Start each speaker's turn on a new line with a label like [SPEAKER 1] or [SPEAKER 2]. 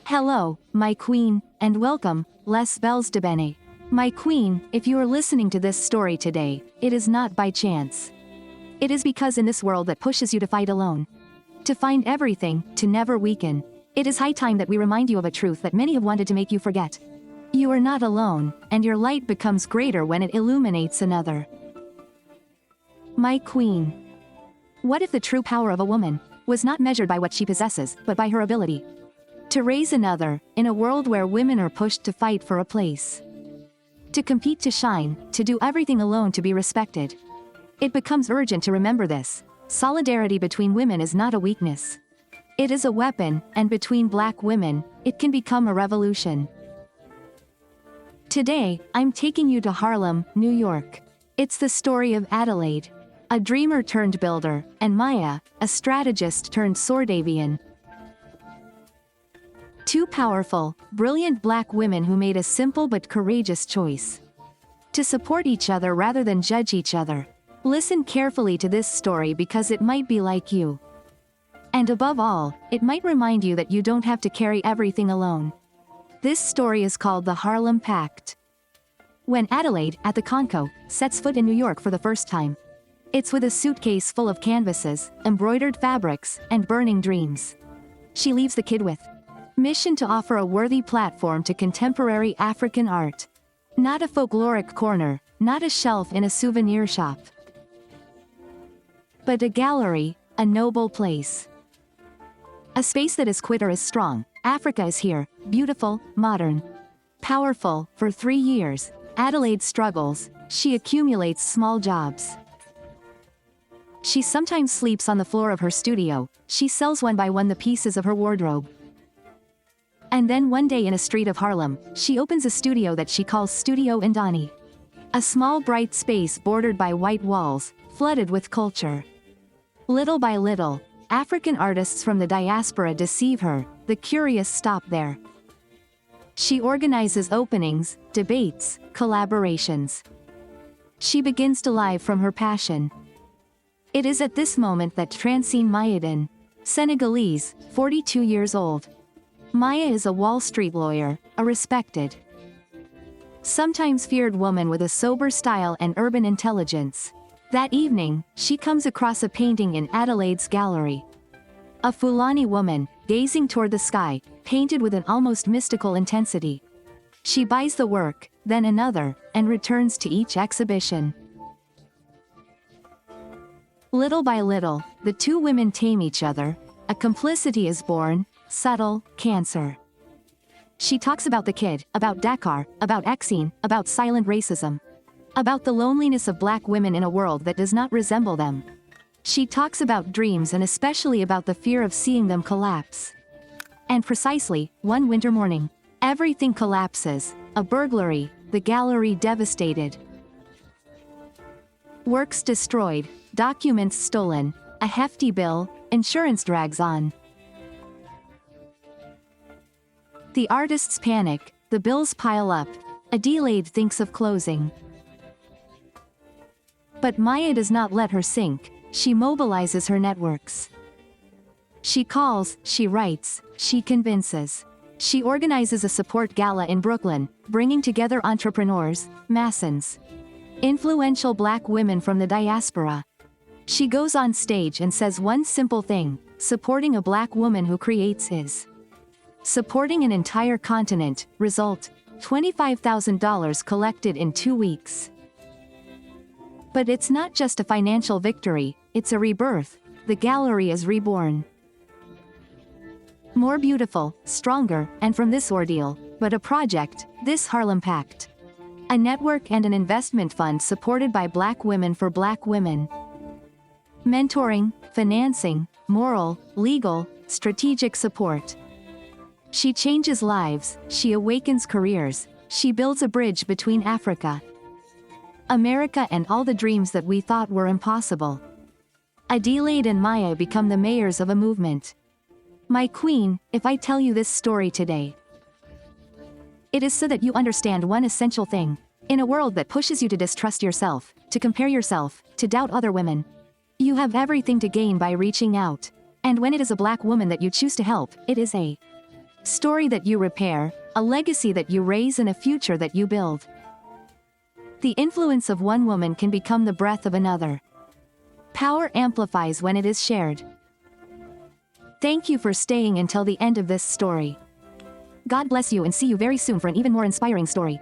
[SPEAKER 1] Hello, my queen, and welcome, LesBellesDEbene. My queen, if you are listening to this story today, it is not by chance. It is because in this world that pushes you to fight alone, to find everything, to never weaken, it is high time that we remind you of a truth that many have wanted to make you forget. You are not alone, and your light becomes greater when it illuminates another. My queen. What if the true power of a woman was not measured by what she possesses, but by her ability to raise another, in a world where women are pushed to fight for a place, to compete to shine, to do everything alone to be respected? It becomes urgent to remember this. Solidarity between women is not a weakness. It is a weapon, and between Black women, it can become a revolution. Today, I'm taking you to Harlem, New York. It's the story of Adélaïde, a dreamer turned builder, and Maia, a strategist turned swordavian. Two powerful, brilliant Black women who made a simple but courageous choice to support each other rather than judge each other. Listen carefully to this story because it might be like you. And above all, it might remind you that you don't have to carry everything alone. This story is called the Harlem Pact. When Adélaïde, at the Conco, sets foot in New York for the first time, it's with a suitcase full of canvases, embroidered fabrics, and burning dreams. She leaves the kid with mission to offer a worthy platform to contemporary African art. Not a folkloric corner, not a shelf in a souvenir shop, but a gallery, a noble place. A space that is quitter is strong. Africa is here, beautiful, modern, powerful. For 3 years, Adélaïde struggles. She accumulates small jobs. She sometimes sleeps on the floor of her studio. She sells one by one the pieces of her wardrobe. And then one day in a street of Harlem, she opens a studio that she calls Studio Indani. A small bright space bordered by white walls, flooded with culture. Little by little, African artists from the diaspora deceive her. The curious stop there. She organizes openings, debates, collaborations. She begins to live from her passion. It is at this moment that Francine Maïa, Senegalese, 42 years old. Maia is a Wall Street lawyer, a respected, sometimes feared woman with a sober style and urban intelligence. That evening, she comes across a painting in Adélaïde's gallery. A Fulani woman, gazing toward the sky, painted with an almost mystical intensity. She buys the work, then another, and returns to each exhibition. Little by little, the two women tame each other. A complicity is born, subtle, cancer. She talks about the kid, about Dakar, about Exene, about silent racism, about the loneliness of Black women in a world that does not resemble them. She talks about dreams and especially about the fear of seeing them collapse. And precisely, one winter morning, everything collapses. A burglary, the gallery devastated. Works destroyed, documents stolen, a hefty bill, insurance drags on. The artists panic, the bills pile up. Adélaïde thinks of closing. But Maia does not let her sink. She mobilizes her networks. She calls, she writes, she convinces. She organizes a support gala in Brooklyn, bringing together entrepreneurs, masons, influential Black women from the diaspora. She goes on stage and says one simple thing: supporting a Black woman who creates is supporting an entire continent. Result: $25,000 collected in 2 weeks. But it's not just a financial victory, it's a rebirth. The gallery is reborn. More beautiful, stronger, and from this ordeal, but a project, this Harlem Pact. A network and an investment fund supported by Black women for Black women. Mentoring, financing, moral, legal, strategic support. She changes lives, she awakens careers, she builds a bridge between Africa, America and all the dreams that we thought were impossible. Adélaïde and Maia become the mayors of a movement. My queen, if I tell you this story today, it is so that you understand one essential thing. In a world that pushes you to distrust yourself, to compare yourself, to doubt other women, you have everything to gain by reaching out. And when it is a Black woman that you choose to help, it is a Story that you repair, a legacy that you raise and a future that you build. The influence of one woman can become the breath of another. Power amplifies when it is shared. Thank you for staying until the end of this story. God bless you and see you very soon for an even more inspiring story.